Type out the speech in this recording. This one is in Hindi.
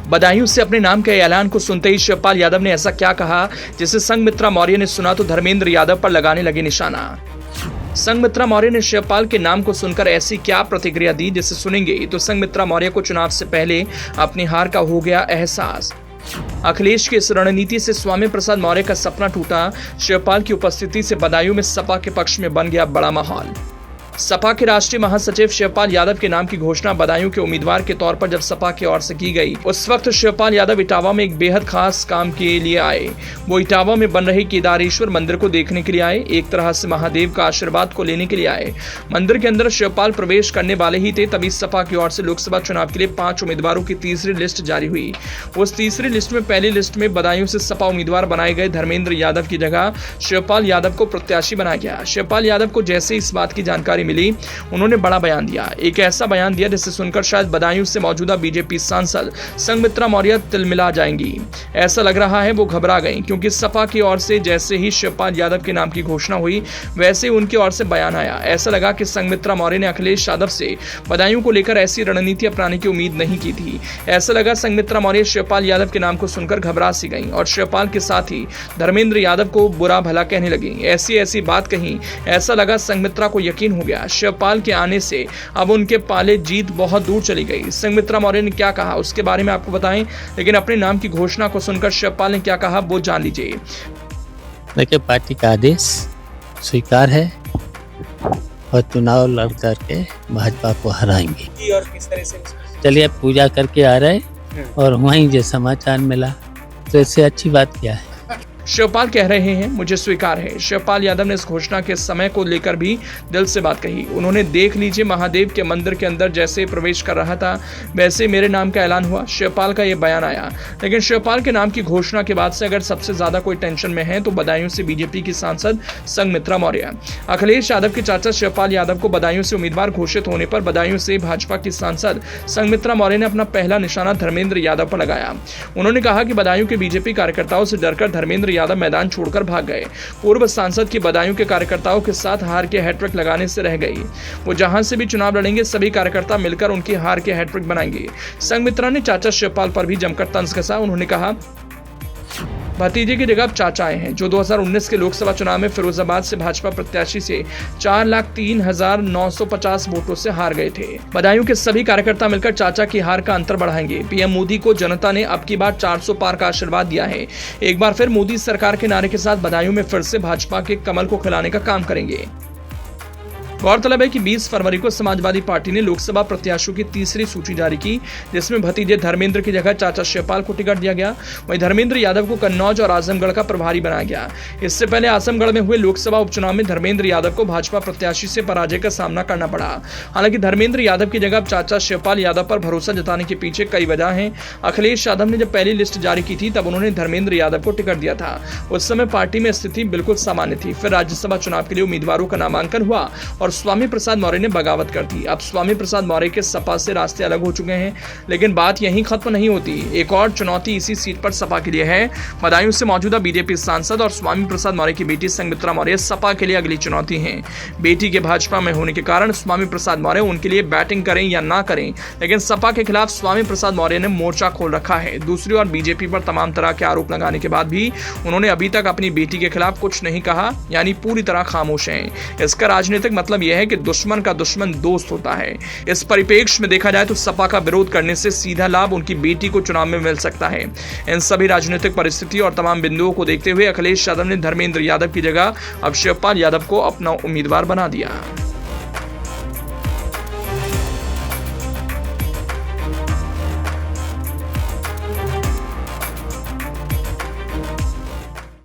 बदायूं से अपने नाम के ऐलान को सुनते ही शिवपाल यादव ने ऐसा क्या कहा जिसे संघमित्रा मौर्य ने सुना तो धर्मेंद्र यादव पर लगाने लगे निशाना। संघमित्रा मौर्य ने शिवपाल के नाम को सुनकर ऐसी क्या प्रतिक्रिया दी जिसे सुनेंगे तो संघमित्रा मौर्य को चुनाव से पहले अपनी हार का हो गया एहसास। अखिलेश की इस रणनीति से स्वामी प्रसाद मौर्य का सपना टूटा। शिवपाल की उपस्थिति से बदायूं में सपा के पक्ष में बन गया बड़ा माहौल। सपा के राष्ट्रीय महासचिव शिवपाल यादव के नाम की घोषणा बदायूं के उम्मीदवार के तौर पर जब सपा की ओर से की गई, उस वक्त शिवपाल यादव इटावा में एक बेहद खास काम के लिए आए। वो इटावा में बन रहे केदारेश्वर मंदिर को देखने के लिए आए, एक तरह से महादेव का आशीर्वाद को लेने के लिए आए। मंदिर के अंदर शिवपाल प्रवेश करने वाले ही थे, तभी सपा की ओर से लोकसभा चुनाव के लिए 5 उम्मीदवारों की तीसरी लिस्ट जारी हुई। उस तीसरी लिस्ट में पहली लिस्ट में बदायूं से सपा उम्मीदवार बनाए गए धर्मेंद्र यादव की जगह शिवपाल यादव को प्रत्याशी बनाया गया। शिवपाल यादव को जैसे इस बात की जानकारी मिली, उन्होंने बड़ा बयान दिया। एक ऐसा बयान दिया जिसे सुनकर शायद बदायूं से मौजूदा बीजेपी सांसद संघमित्रा मौर्य तिलमिला जाएंगी। ऐसा लग रहा है वो घबरा गई, क्योंकि सपा की ओर से जैसे ही शिवपाल यादव के नाम की घोषणा हुई वैसे ही उनकी ओर से बयान आया। ऐसा लगा कि संघमित्रा मौर्य ने अखिलेश यादव से बदायूं को लेकर ऐसी रणनीति अपनाने की उम्मीद नहीं की थी। ऐसा लगा संघमित्रा मौर्य शिवपाल यादव के नाम को सुनकर घबरा सी गई और शिवपाल के साथ ही धर्मेंद्र यादव को बुरा भला कहने लगी। ऐसी बात कही, ऐसा लगा संघमित्रा को यकीन हो गया शिवपाल के आने से अब उनके पाले जीत बहुत दूर चली गई। संघमित्रा मौर्य ने क्या कहा उसके बारे में आपको बताएं, लेकिन अपने नाम की घोषणा को सुनकर शिवपाल ने क्या कहा वो जान लीजिए। देखिए, पार्टी का आदेश स्वीकार है और चुनाव लड़ करके भाजपा को हराएंगे। और किस तरह से चलिए, पूजा करके आ रहे और वहीं जो समाचार मिला तो इससे अच्छी बात क्या है। शिवपाल कह रहे हैं मुझे स्वीकार है। शिवपाल यादव ने इस घोषणा के समय को लेकर भी दिल से बात कही। उन्होंने देख लीजिए, महादेव के मंदिर के अंदर जैसे प्रवेश कर रहा था वैसे मेरे नाम का ऐलान हुआ। शिवपाल का यह बयान आया। लेकिन शिवपाल के नाम की घोषणा के बाद से अगर सबसे ज्यादा कोई टेंशन में है तो बदायूं से बीजेपी की सांसद संघमित्रा मौर्य। अखिलेश यादव के चाचा शिवपाल यादव को बदायूं से उम्मीदवार घोषित होने पर बदायूं से भाजपा की सांसद संघमित्रा मौर्य ने अपना पहला निशाना धर्मेंद्र यादव पर लगाया। उन्होंने कहा कि बदायूं के बीजेपी कार्यकर्ताओं से डरकर धर्मेंद्र यादव मैदान छोड़कर भाग गए। पूर्व सांसद की बदायूं के कार्यकर्ताओं के साथ हार के हैट्रिक लगाने से रह गई। वो जहां से भी चुनाव लड़ेंगे सभी कार्यकर्ता मिलकर उनकी हार के हैट्रिक बनाएंगे। संघमित्रा ने चाचा शिवपाल पर भी जमकर तंज कसा। उन्होंने कहा भतीजे की जगह अब चाचा आए हैं, जो 2019 के लोकसभा चुनाव में फिरोजाबाद से भाजपा प्रत्याशी से 4,03,950 वोटों से हार गए थे। बदायूं के सभी कार्यकर्ता मिलकर चाचा की हार का अंतर बढ़ाएंगे। पीएम मोदी को जनता ने अब की बार 400 पार का आशीर्वाद दिया है। एक बार फिर मोदी सरकार के नारे के साथ बदायूं में फिर से भाजपा के कमल को खिलाने का काम करेंगे। गौरतलब है कि 20 फरवरी को समाजवादी पार्टी ने लोकसभा प्रत्याशियों की तीसरी सूची जारी की, जिसमें भतीजे धर्मेंद्र की जगह चाचा शिवपाल को टिकट दिया गया। वहीं धर्मेंद्र यादव को कन्नौज और आजमगढ़ का प्रभारी बनाया गया। इससे पहले आजमगढ़ में हुए लोकसभा उपचुनाव में धर्मेंद्र यादव को भाजपा प्रत्याशी से पराजय का सामना करना पड़ा। हालांकि धर्मेंद्र यादव की जगह चाचा शिवपाल यादव पर भरोसा जताने के पीछे कई वजह हैं। अखिलेश यादव ने जब पहली लिस्ट जारी की थी तब उन्होंने धर्मेंद्र यादव को टिकट दिया था। उस समय पार्टी में स्थिति बिल्कुल सामान्य थी। फिर राज्यसभा चुनाव के लिए उम्मीदवारों का नामांकन हुआ और स्वामी प्रसाद मौर्य ने बगावत कर दी। अब स्वामी प्रसाद मौर्य के सपा से रास्ते अलग हो चुके हैं, लेकिन बात यहीं खत्म नहीं होती। एक और चुनौती इसी सीट पर सपा के लिए है। बदायूं से मौजूदा बीजेपी सांसद और स्वामी प्रसाद मौर्य की बेटी संघमित्रा मौर्य सपा के लिए अगली चुनौती है। बेटी के भाजपा में होने के कारण स्वामी प्रसाद मौर्य उनके लिए बैटिंग करें या ना करें, लेकिन सपा के खिलाफ स्वामी प्रसाद मौर्य ने मोर्चा खोल रखा है। दूसरी ओर बीजेपी पर तमाम तरह के आरोप लगाने के बाद भी उन्होंने अभी तक अपनी बेटी के खिलाफ कुछ नहीं कहा, यानी पूरी तरह खामोश हैं। इसका राजनीतिक मतलब यह है कि दुश्मन का दुश्मन दोस्त होता है। इस परिप्रेक्ष्य में देखा जाए तो सपा का विरोध करने से सीधा लाभ उनकी बेटी को चुनाव में मिल सकता है। इन सभी राजनीतिक परिस्थिति और तमाम बिंदुओं को देखते हुए अखिलेश यादव ने धर्मेंद्र यादव की जगह अब शिवपाल यादव को अपना उम्मीदवार बना दिया।